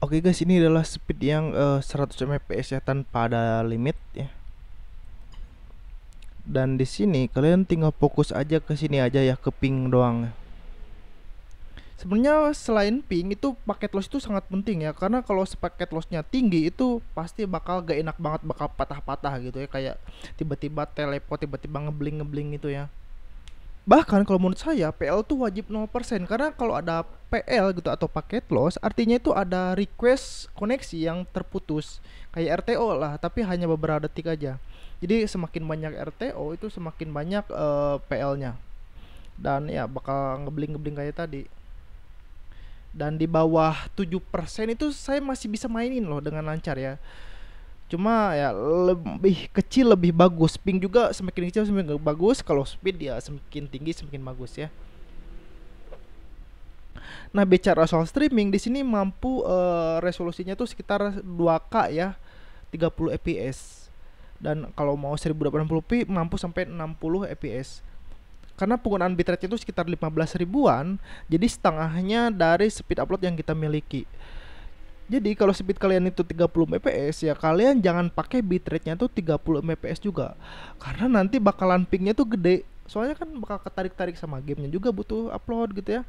Oke guys, ini adalah speed yang 100 Mbps ya, tanpa ada limit ya. Dan di sini kalian tinggal fokus aja ke sini aja ya, ke ping doang. Sebenarnya selain ping itu, paket loss itu sangat penting ya, karena kalau paket lossnya tinggi itu pasti bakal gak enak banget, bakal patah-patah gitu ya, kayak tiba-tiba teleport, tiba-tiba ngebling gitu ya. Bahkan kalau menurut saya PL tuh wajib 0%, karena kalau ada PL gitu atau paket loss, artinya itu ada request koneksi yang terputus, kayak RTO lah, tapi hanya beberapa detik aja. Jadi semakin banyak RTO itu semakin banyak PL-nya, dan ya bakal ngebling kayak tadi. Dan di bawah 7% itu saya masih bisa mainin loh dengan lancar ya. Cuma ya lebih kecil lebih bagus. Ping juga semakin kecil semakin bagus. Kalau speed ya semakin tinggi semakin bagus ya. Nah, bicara soal streaming, di sini mampu resolusinya tuh sekitar 2K ya, 30 fps. Dan kalau mau 1080p mampu sampai 60 fps. Karena penggunaan bitrate itu sekitar 15 ribuan, jadi setengahnya dari speed upload yang kita miliki. Jadi kalau speed kalian itu 30 fps ya, kalian jangan pakai bitrate-nya tuh 30 fps juga. Karena nanti bakalan pingnya tuh gede. Soalnya kan bakal ketarik-tarik sama gamenya juga butuh upload gitu ya.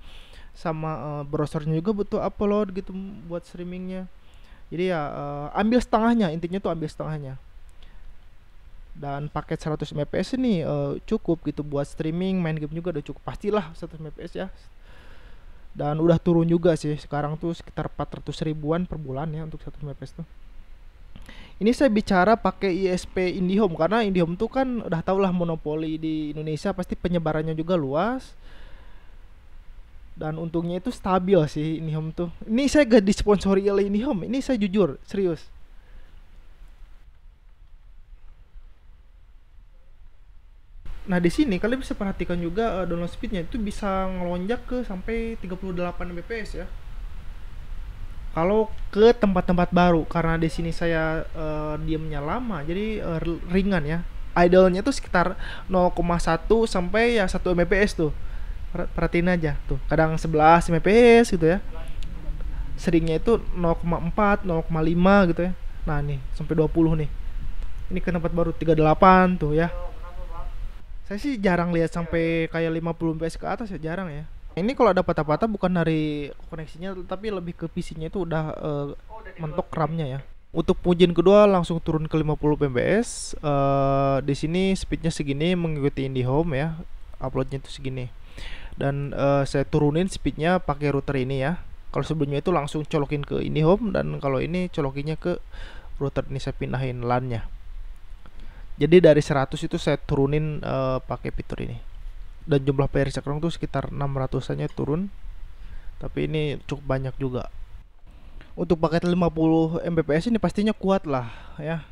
Sama browsernya juga butuh upload gitu buat streamingnya. Jadi ya ambil setengahnya, intinya tuh ambil setengahnya. Dan paket 100 fps ini cukup gitu buat streaming, main game juga udah cukup. Pastilah 100 fps ya. Dan udah turun juga sih, sekarang tuh sekitar 400 ribuan per bulan ya untuk 100 fps tuh. Ini saya bicara pakai ISP IndiHome, karena IndiHome tuh kan udah tau lah monopoli di Indonesia, pasti penyebarannya juga luas. Dan untungnya itu stabil sih IndiHome tuh. Ini saya gak disponsori oleh IndiHome, ini saya jujur, serius. Nah, di sini kalian bisa perhatikan juga download speednya itu bisa ngelonjak ke sampai 38 Mbps ya. Kalau ke tempat-tempat baru, karena di sini saya diamnya lama, jadi ringan ya. Idle-nya tuh sekitar 0,1 sampai ya 1 Mbps tuh. Perhatiin aja tuh. Kadang 11 Mbps gitu ya. Seringnya itu 0,4, 0,5 gitu ya. Nah, nih sampai 20 nih. Ini ke tempat baru 38 tuh ya. Saya sih jarang lihat sampai kayak 50 fps ke atas ya, jarang ya. Ini kalau ada patah-patah bukan dari koneksinya, tapi lebih ke PC-nya itu udah mentok RAM-nya ya. Untuk ujian kedua langsung turun ke 50 fps. Di sini speednya segini mengikuti IndiHome ya. Uploadnya itu segini. Dan saya turunin speednya pakai router ini ya. Kalau sebelumnya itu langsung colokin ke IndiHome, dan kalau ini colokinnya ke router ini, saya pindahin LAN-nya. Jadi dari 100 itu saya turunin pakai fitur ini. Dan jumlah player sekarang tuh sekitar 600-annya turun. Tapi ini cukup banyak juga. Untuk paket 50 Mbps ini pastinya kuat lah ya.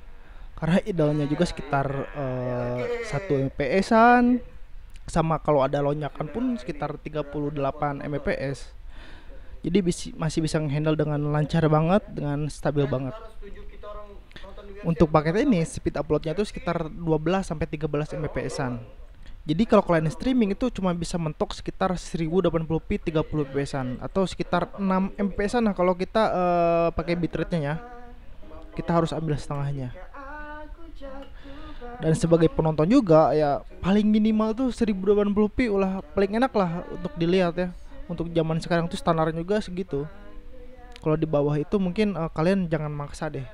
Karena idealnya juga sekitar 1 Mbps-an. Sama kalau ada lonjakan pun sekitar 38 Mbps. Jadi masih bisa ngehandle dengan lancar banget, dengan stabil banget. Untuk paket ini speed uploadnya itu sekitar 12 sampai 13 Mbps-an. Jadi kalau kalian streaming itu cuma bisa mentok sekitar 1080p 30 fps-an, atau sekitar 6 Mbps-an nah kalau kita pakai bitrate-nya ya. Kita harus ambil setengahnya. Dan sebagai penonton juga ya, paling minimal tuh 1080p ulah paling enak lah untuk dilihat ya. Untuk zaman sekarang tuh standarnya juga segitu. Kalau di bawah itu mungkin kalian jangan maksa deh.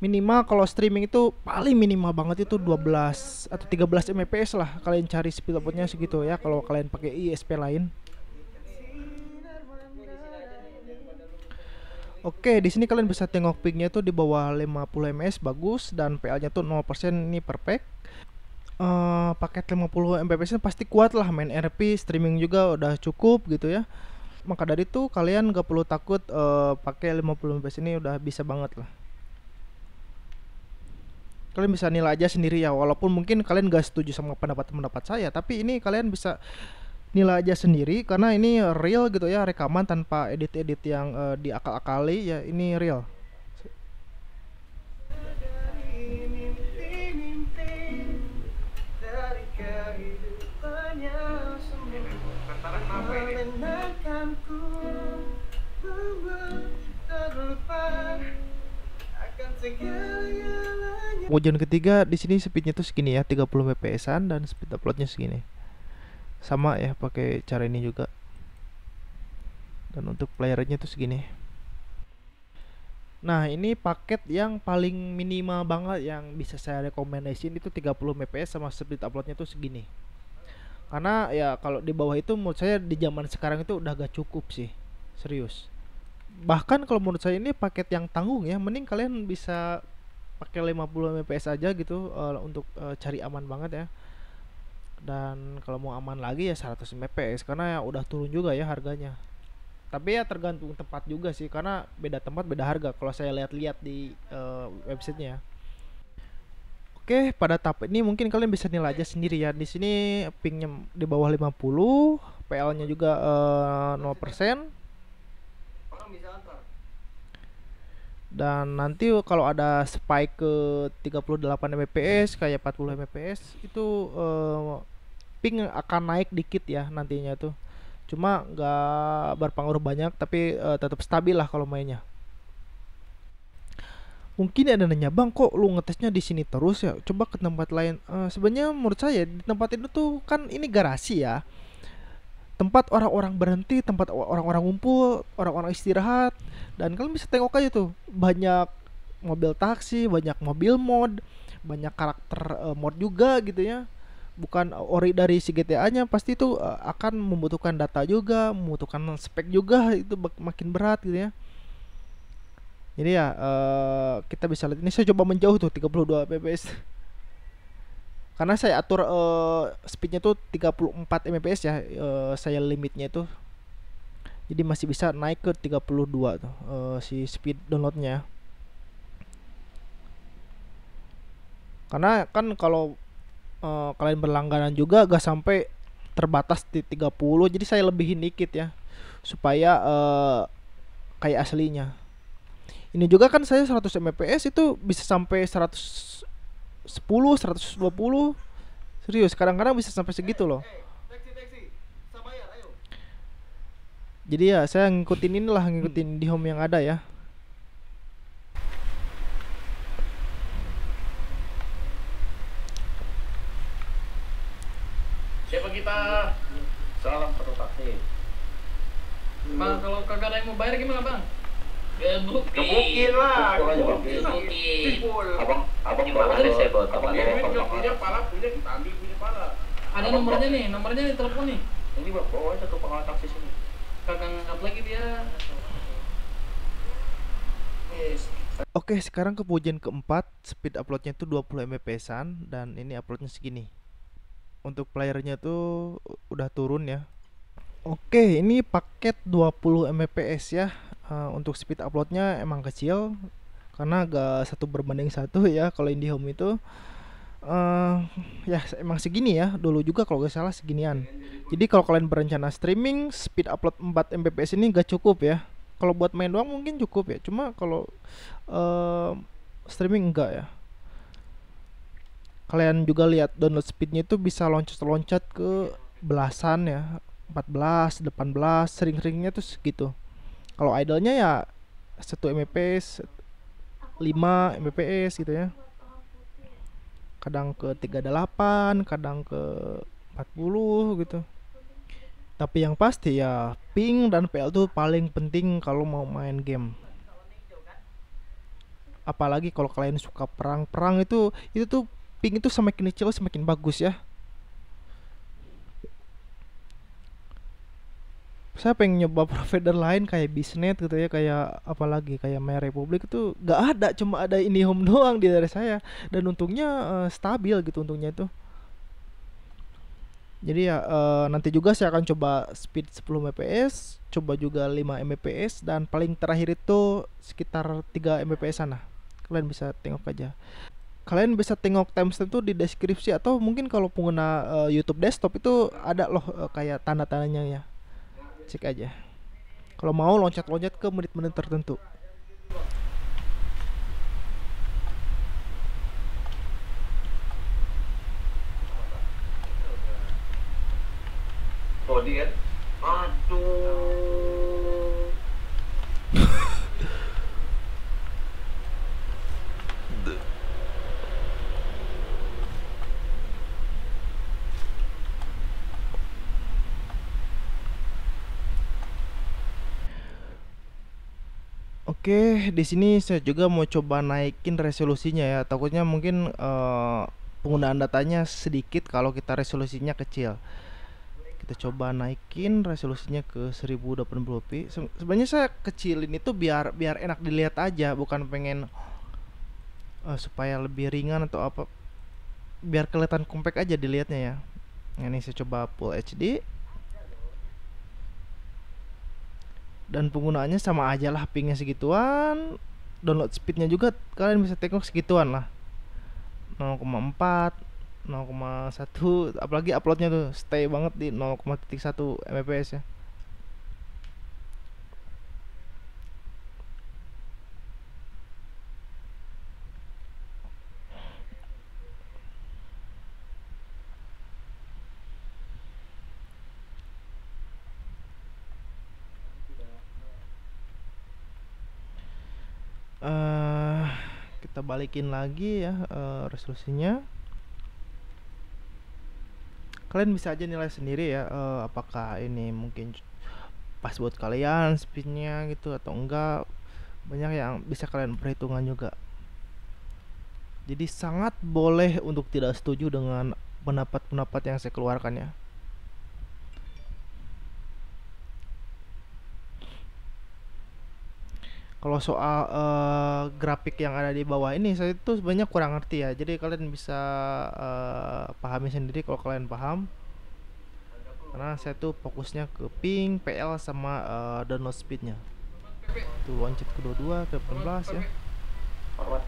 Minimal kalau streaming itu paling minimal banget itu 12 atau 13 Mbps lah, kalian cari speed uploadnya segitu ya kalau kalian pakai ISP lain. Oke, di sini kalian bisa tengok pingnya itu di bawah 50 ms bagus, dan PL-nya tuh 0%, ini perfect. Paket 50 Mbps pasti kuat lah, main RP, streaming juga udah cukup gitu ya. Maka dari itu kalian gak perlu takut, pakai 50 Mbps ini udah bisa banget lah. Kalian bisa nilai aja sendiri ya, walaupun mungkin kalian gak setuju sama pendapat saya, tapi ini kalian bisa nilai aja sendiri, karena ini real gitu ya, rekaman tanpa edit-edit yang diakal-akali ya, ini real. Ujian ketiga di sini speednya tuh segini ya, 30 fps-an dan speed uploadnya segini. Sama ya, pakai cara ini juga. Dan untuk playernya tuh segini. Nah, ini paket yang paling minimal banget yang bisa saya rekomendasiin itu 30 fps sama speed uploadnya tuh segini. Karena ya kalau di bawah itu menurut saya di zaman sekarang itu udah gak cukup sih. Serius. Bahkan kalau menurut saya ini paket yang tanggung ya, mending kalian bisa pakai 50 fps aja gitu untuk cari aman banget ya. Dan kalau mau aman lagi ya 100 fps karena ya udah turun juga ya harganya. Tapi ya tergantung tempat juga sih karena beda tempat beda harga kalau saya lihat-lihat di websitenya. Oke, pada tahap ini mungkin kalian bisa nilai aja sendiri ya. Di sini pingnya di bawah 50, PL-nya juga 0%. Dan nanti kalau ada spike ke 38 fps kayak 40 fps itu ping akan naik dikit ya nantinya tuh. Cuma nggak berpengaruh banyak tapi tetap stabil lah kalau mainnya. Mungkin ada nanya, bang kok lu ngetesnya di sini terus ya, coba ke tempat lain. Sebenarnya menurut saya di tempat itu tuh kan ini garasi ya, tempat orang-orang berhenti, tempat orang-orang ngumpul, orang-orang istirahat. Dan kalian bisa tengok aja tuh banyak mobil taksi, banyak mobil mod, banyak karakter mod juga gitu ya. Bukan ori dari si GTA-nya, pasti itu akan membutuhkan data juga, membutuhkan spek juga, itu makin berat gitu ya. Jadi ya kita bisa lihat ini saya coba menjauh tuh 32 fps. Karena saya atur speednya tuh 34 fps ya, saya limitnya itu. Jadi masih bisa naik ke 32 tuh si speed downloadnya. Karena kan kalau kalian berlangganan juga gak sampai terbatas di 30, jadi saya lebihin dikit ya supaya kayak aslinya. Ini juga kan saya 100 fps itu bisa sampai 110, 120. Serius, kadang-kadang bisa sampai segitu loh. Jadi ya saya ngikutin inilah, ngikutin di home yang ada ya. Siapa kita? Salam satu taksi. Bang, kalau kagak ada yang mau bayar gimana bang? Gebukin lah. Abang bawa dari saya bawa teman. Punya pala, punya kita ambil punya pala. Ada nomornya nih di telepon nih. Ini bawa satu pengawal taksi sini. Kagak ngangkat lagi dia. Oke, sekarang ke pujian keempat, speed uploadnya tuh 20 mbps-an dan ini uploadnya segini. Untuk playernya tuh udah turun ya. Oke, ini paket 20 mbps ya. Untuk speed uploadnya emang kecil karena agak 1:1 ya kalau IndiHome itu. Ya emang segini ya, dulu juga kalau gak salah seginian. Jadi kalau kalian berencana streaming, speed upload 4 mbps ini gak cukup ya. Kalau buat main doang mungkin cukup ya, cuma kalau streaming enggak ya. Kalian juga lihat download speednya itu bisa loncat-loncat ke belasan ya, 14, 18, sering-seringnya tuh segitu. Kalau idlenya ya 1 mbps, 5 mbps gitu ya. Kadang ke 38, kadang ke 40 gitu. Tapi yang pasti ya ping dan PL tuh paling penting kalau mau main game. Apalagi kalau kalian suka perang itu tuh ping itu semakin kecil semakin bagus ya. Saya pengen nyoba provider lain kayak Bisnet gitu ya, kayak apalagi kayak My Republic itu gak ada, cuma ada IndiHome doang di daerah saya dan untungnya stabil gitu untungnya itu. Jadi ya nanti juga saya akan coba speed 10 mbps, coba juga 5 mbps dan paling terakhir itu sekitar 3 mbps sana. Kalian bisa tengok aja. Kalian bisa tengok timestamp tuh di deskripsi atau mungkin kalau pengguna YouTube desktop itu ada loh kayak tanda-tandanya ya. Cek aja. Kalau mau loncat-loncat ke menit-menit tertentu. Body kan? Aduh. Oke, di sini saya juga mau coba naikin resolusinya ya. Takutnya mungkin penggunaan datanya sedikit kalau kita resolusinya kecil. Kita coba naikin resolusinya ke 1080p. Sebenarnya saya kecilin itu biar biar enak dilihat aja, bukan pengen supaya lebih ringan atau apa. Biar kelihatan compact aja dilihatnya ya. Nah, ini saya coba Full HD. Dan penggunaannya sama aja lah, pingnya segituan, download speednya juga kalian bisa tengok segituan lah, 0,4 0,1, apalagi uploadnya tuh stay banget di 0,1 Mbps ya. eh kita balikin lagi ya resolusinya. Kalian bisa aja nilai sendiri ya, apakah ini mungkin pas buat kalian speednya gitu atau enggak. Banyak yang bisa kalian perhitungan juga. Jadi sangat boleh untuk tidak setuju dengan pendapat-pendapat yang saya keluarkan ya. Kalau soal grafik yang ada di bawah ini saya itu sebenarnya kurang ngerti ya. Jadi kalian bisa pahami sendiri kalau kalian paham. Karena saya tuh fokusnya ke ping, PL sama download speednya. Tuh loncat ke 22 ke 18 ya. Forward.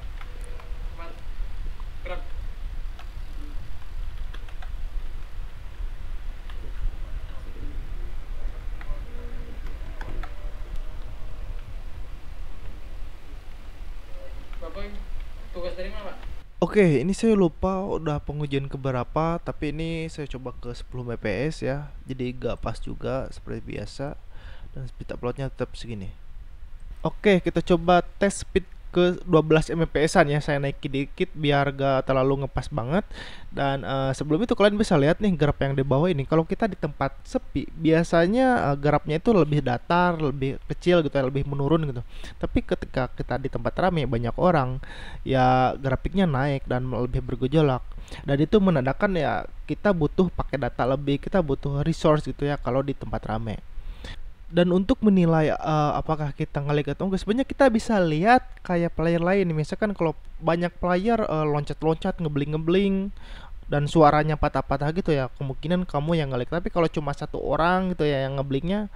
Bapak tugas dari mana, Pak? Oke, ini saya lupa udah pengujian keberapa, tapi ini saya coba ke 10 fps ya. Jadi gak pas juga seperti biasa. Dan speed uploadnya tetap segini. Oke, kita coba tes speed ke 12 Mbps-an ya. Saya naikin dikit biar gak terlalu ngepas banget. Dan sebelum itu kalian bisa lihat nih graf yang di bawah ini. Kalau kita di tempat sepi, biasanya grafnya itu lebih datar, lebih kecil gitu ya, lebih menurun gitu. Tapi ketika kita di tempat ramai banyak orang, ya grafiknya naik dan lebih bergejolak. Dan itu menandakan ya kita butuh pakai data lebih, kita butuh resource gitu ya kalau di tempat ramai. Dan untuk menilai apakah kita nge-lag atau enggak, sebenarnya kita bisa lihat kayak player lain. Misalkan kalau banyak player loncat-loncat, ngebling-ngebling dan suaranya patah-patah gitu ya, kemungkinan kamu yang nge-lag. Tapi kalau cuma satu orang gitu ya yang ngeblingnya,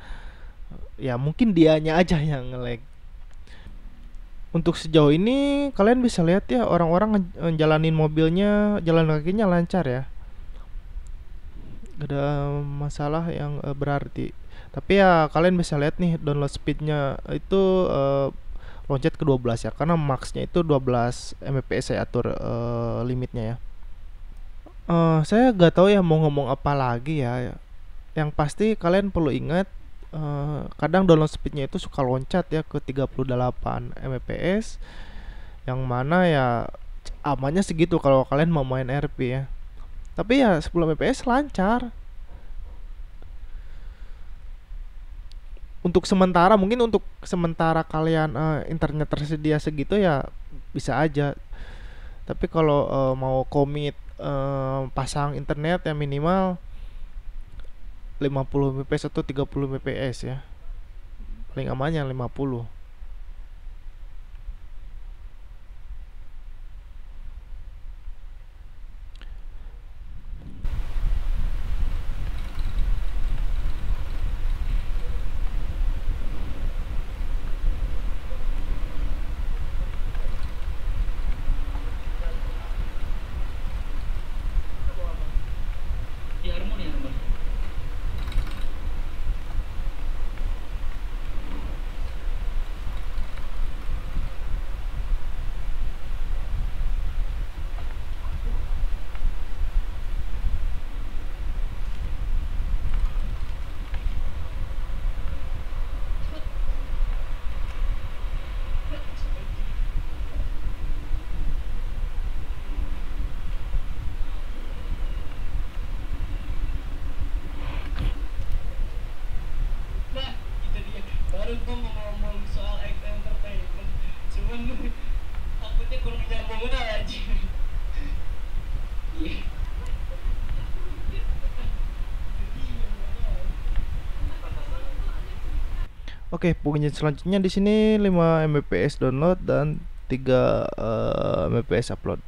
ya mungkin dianya aja yang nge-lag. Untuk sejauh ini kalian bisa lihat ya orang-orang ngejalanin mobilnya, jalan kakinya lancar ya, gak ada masalah yang berarti. Tapi ya kalian bisa lihat nih download speednya itu loncat ke 12 ya, karena maxnya itu 12 Mbps saya atur limitnya ya. Saya gak tahu ya mau ngomong apa lagi ya. Yang pasti kalian perlu ingat, kadang download speednya itu suka loncat ya ke 38 Mbps, yang mana ya amannya segitu kalau kalian mau main RP ya. Tapi ya 10 Mbps lancar. Untuk sementara, mungkin untuk sementara kalian internet tersedia segitu ya bisa aja. Tapi kalau mau komit pasang internet yang minimal 50 Mbps atau 30 Mbps ya. Paling amannya 50. Di harmoni, harmoni. Oke, pengujian selanjutnya di sini 5 Mbps download dan 3 Mbps upload.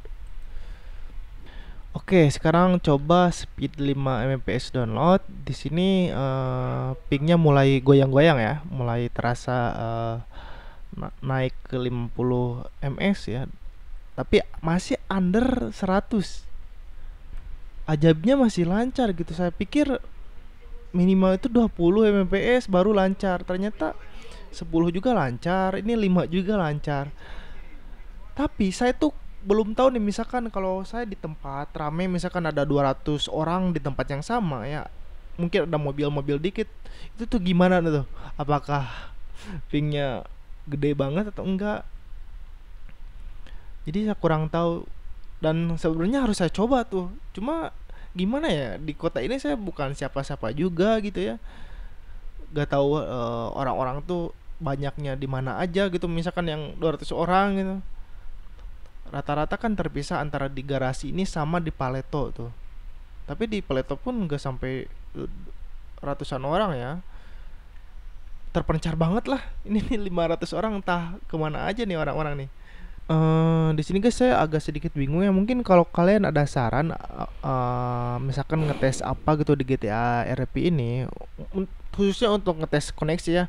Oke, sekarang coba speed 5 Mbps download. Di sini pingnya mulai goyang-goyang ya, mulai terasa naik ke 50 ms ya. Tapi masih under 100. Ajabnya masih lancar gitu. Saya pikir minimal itu 20 Mbps baru lancar. Ternyata 10 juga lancar, ini 5 juga lancar. Tapi saya tuh belum tahu nih, misalkan kalau saya di tempat rame, misalkan ada 200 orang di tempat yang sama ya, mungkin ada mobil-mobil dikit, itu tuh gimana tuh, apakah pingnya gede banget atau enggak. Jadi saya kurang tahu, dan sebenarnya harus saya coba tuh, cuma gimana ya, di kota ini saya bukan siapa-siapa juga gitu ya, gak tahu orang-orang tuh banyaknya di mana aja gitu. Misalkan yang 200 orang gitu, rata-rata kan terpisah antara di garasi ini sama di Paleto tuh. Tapi di Paleto pun nggak sampai ratusan orang ya. Terpencar banget lah. Ini nih 500 orang, entah kemana aja nih orang-orang nih. Di sini guys saya agak sedikit bingung ya. Mungkin kalau kalian ada saran, misalkan ngetes apa gitu di GTA RP ini, khususnya untuk ngetes koneksi ya,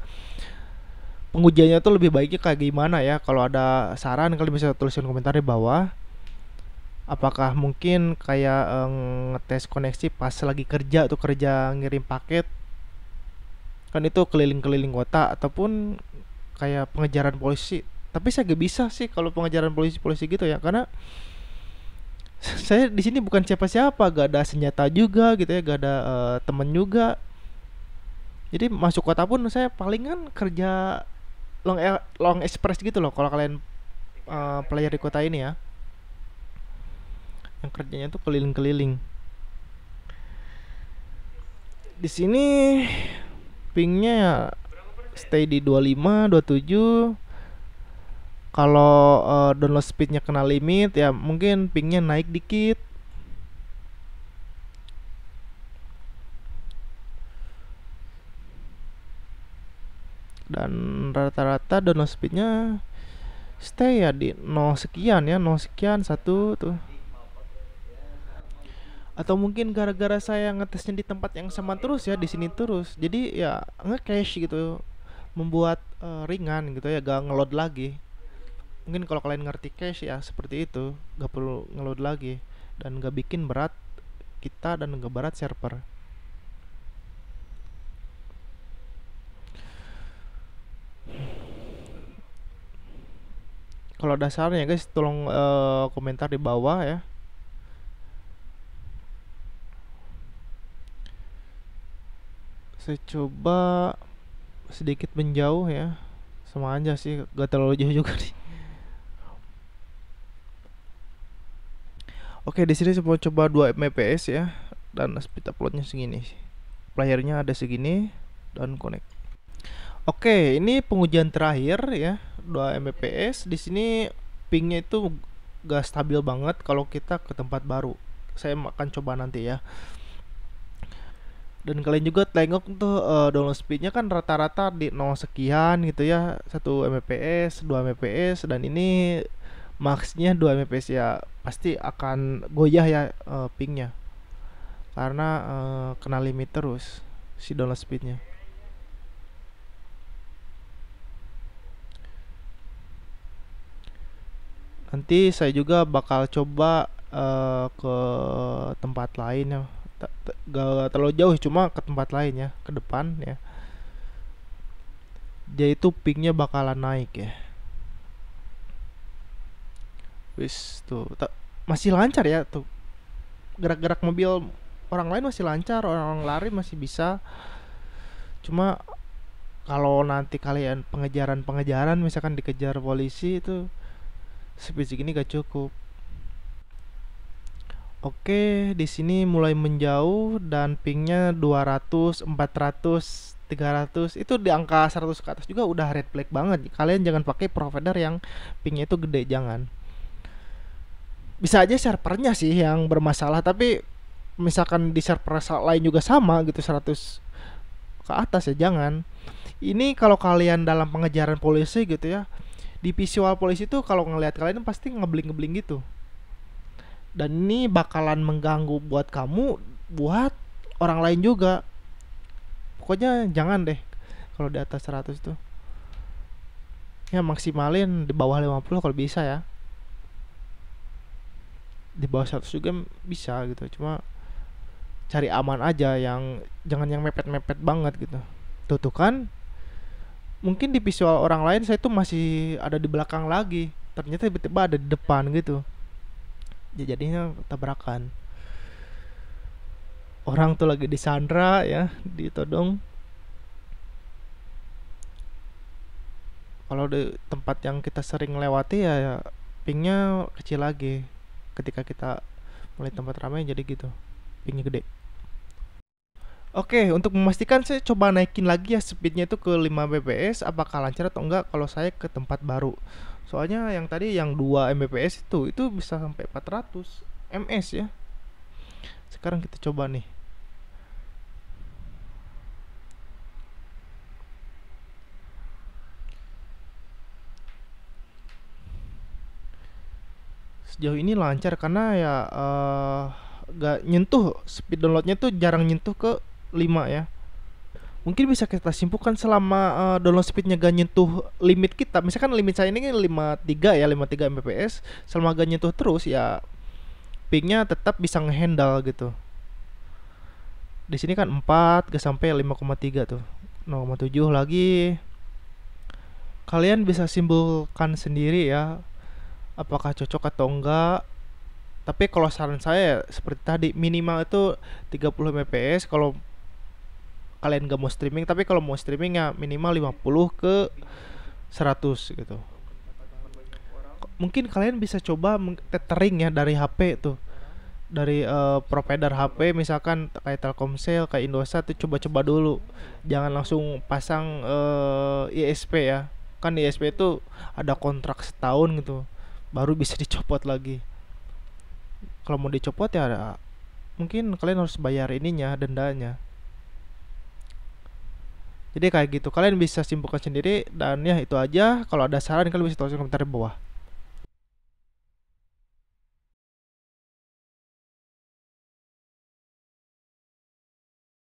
pengujiannya tuh lebih baiknya kayak gimana ya. Kalau ada saran kalian bisa tuliskan komentar di bawah. Apakah mungkin kayak ngetes koneksi pas lagi kerja tuh, kerja ngirim paket kan, itu keliling-keliling kota, ataupun kayak pengejaran polisi. Tapi saya gak bisa sih kalau pengejaran polisi-polisi gitu ya, karena saya di sini bukan siapa-siapa, gak ada senjata juga gitu ya, gak ada temen juga. Jadi masuk kota pun saya palingan kerja long express gitu loh, kalau kalian player di kota ini ya, yang kerjanya tuh keliling-keliling. Di sini pingnya ya stay di 25 27. Kalau download speednya kena limit ya, mungkin pingnya naik dikit. Dan rata-rata download speednya stay ya di 0 sekian ya, 0 sekian 1 tuh. Atau mungkin gara-gara saya ngetesnya di tempat yang sama terus ya, di sini terus, jadi ya nge-cache gitu, membuat ringan gitu ya, gak ngeload lagi. Mungkin kalau kalian ngerti cache ya seperti itu, gak perlu ngeload lagi, dan gak bikin berat kita dan gak berat server. Kalau ada saran ya guys, tolong komentar di bawah ya. Saya coba sedikit menjauh ya, sama aja sih, gak terlalu jauh juga nih. Oke, di sini saya mau coba 2 Mbps ya, dan speed uploadnya segini, playernya ada segini, dan connect. Oke, ini pengujian terakhir ya, 2 Mbps. Di sini pingnya itu gak stabil banget kalau kita ke tempat baru. Saya akan coba nanti ya. Dan kalian juga tengok tuh download speednya kan rata-rata di 0 sekian gitu ya, 1 Mbps, 2 Mbps, dan ini maxnya 2 Mbps ya, pasti akan goyah ya pingnya, karena kena limit terus si download speednya. Nanti saya juga bakal coba ke tempat lain ya, gak terlalu jauh, cuma ke tempat lain ya, ke depan ya, dia itu pingnya bakalan naik ya. Wis tuh masih lancar ya tuh, gerak-gerak mobil orang lain masih lancar, orang lari masih bisa. Cuma kalau nanti kalian pengejaran misalkan dikejar polisi, itu speed segini gak cukup. Oke, di sini mulai menjauh dan pingnya 200, 400, 300, itu di angka 100 ke atas juga udah red flag banget. Kalian jangan pakai provider yang pingnya itu gede, jangan. Bisa aja servernya sih yang bermasalah, tapi misalkan di server lain juga sama gitu 100 ke atas ya jangan. Ini kalau kalian dalam pengejaran polisi gitu ya, di visual polisi tuh kalau ngelihat kalian pasti ngebling-ngebling gitu. Dan ini bakalan mengganggu buat kamu, buat orang lain juga. Pokoknya jangan deh kalau di atas 100 tuh. Ya maksimalin di bawah 50 kalau bisa ya. Di bawah 100 juga bisa gitu. Cuma cari aman aja, yang jangan yang mepet-mepet banget gitu. Tuh kan, mungkin di visual orang lain saya tuh masih ada di belakang lagi, ternyata tiba-tiba ada di depan gitu. Ya jadinya tabrakan. Orang tuh lagi disandra ya, ditodong. Kalau di tempat yang kita sering lewati ya pingnya kecil lagi. Ketika kita mulai tempat ramai jadi gitu, pingnya gede. Oke, untuk memastikan saya coba naikin lagi ya speednya itu ke 5 Mbps, apakah lancar atau enggak kalau saya ke tempat baru. Soalnya yang tadi yang 2 Mbps itu bisa sampai 400 ms ya. Sekarang kita coba nih. Sejauh ini lancar karena ya gak nyentuh, speed downloadnya tuh jarang nyentuh ke 5 ya. Mungkin bisa kita simpulkan selama download speednya gak nyentuh limit kita. Misalkan limit saya ini 53 ya, 53 Mbps. Selama gak nyentuh terus ya pingnya tetap bisa ngehandle gitu. Di sini kan 4 gak sampai 5,3 tuh. 0,7 lagi. Kalian bisa simpulkan sendiri ya, apakah cocok atau enggak. Tapi kalau saran saya seperti tadi, minimal itu 30 Mbps kalau kalian gak mau streaming. Tapi kalau mau streaming ya minimal 50 ke 100 gitu. Mungkin kalian bisa coba tethering ya dari HP tuh, dari provider HP misalkan kayak Telkomsel, kayak Indosat tuh coba-coba dulu. Jangan langsung pasang ISP ya. Kan ISP itu ada kontrak setahun gitu, baru bisa dicopot lagi. Kalau mau dicopot ya mungkin kalian harus bayar ininya, dendanya. Jadi kayak gitu, kalian bisa simpulkan sendiri. Dan ya itu aja. Kalau ada saran kalian bisa tulis di komentar di bawah.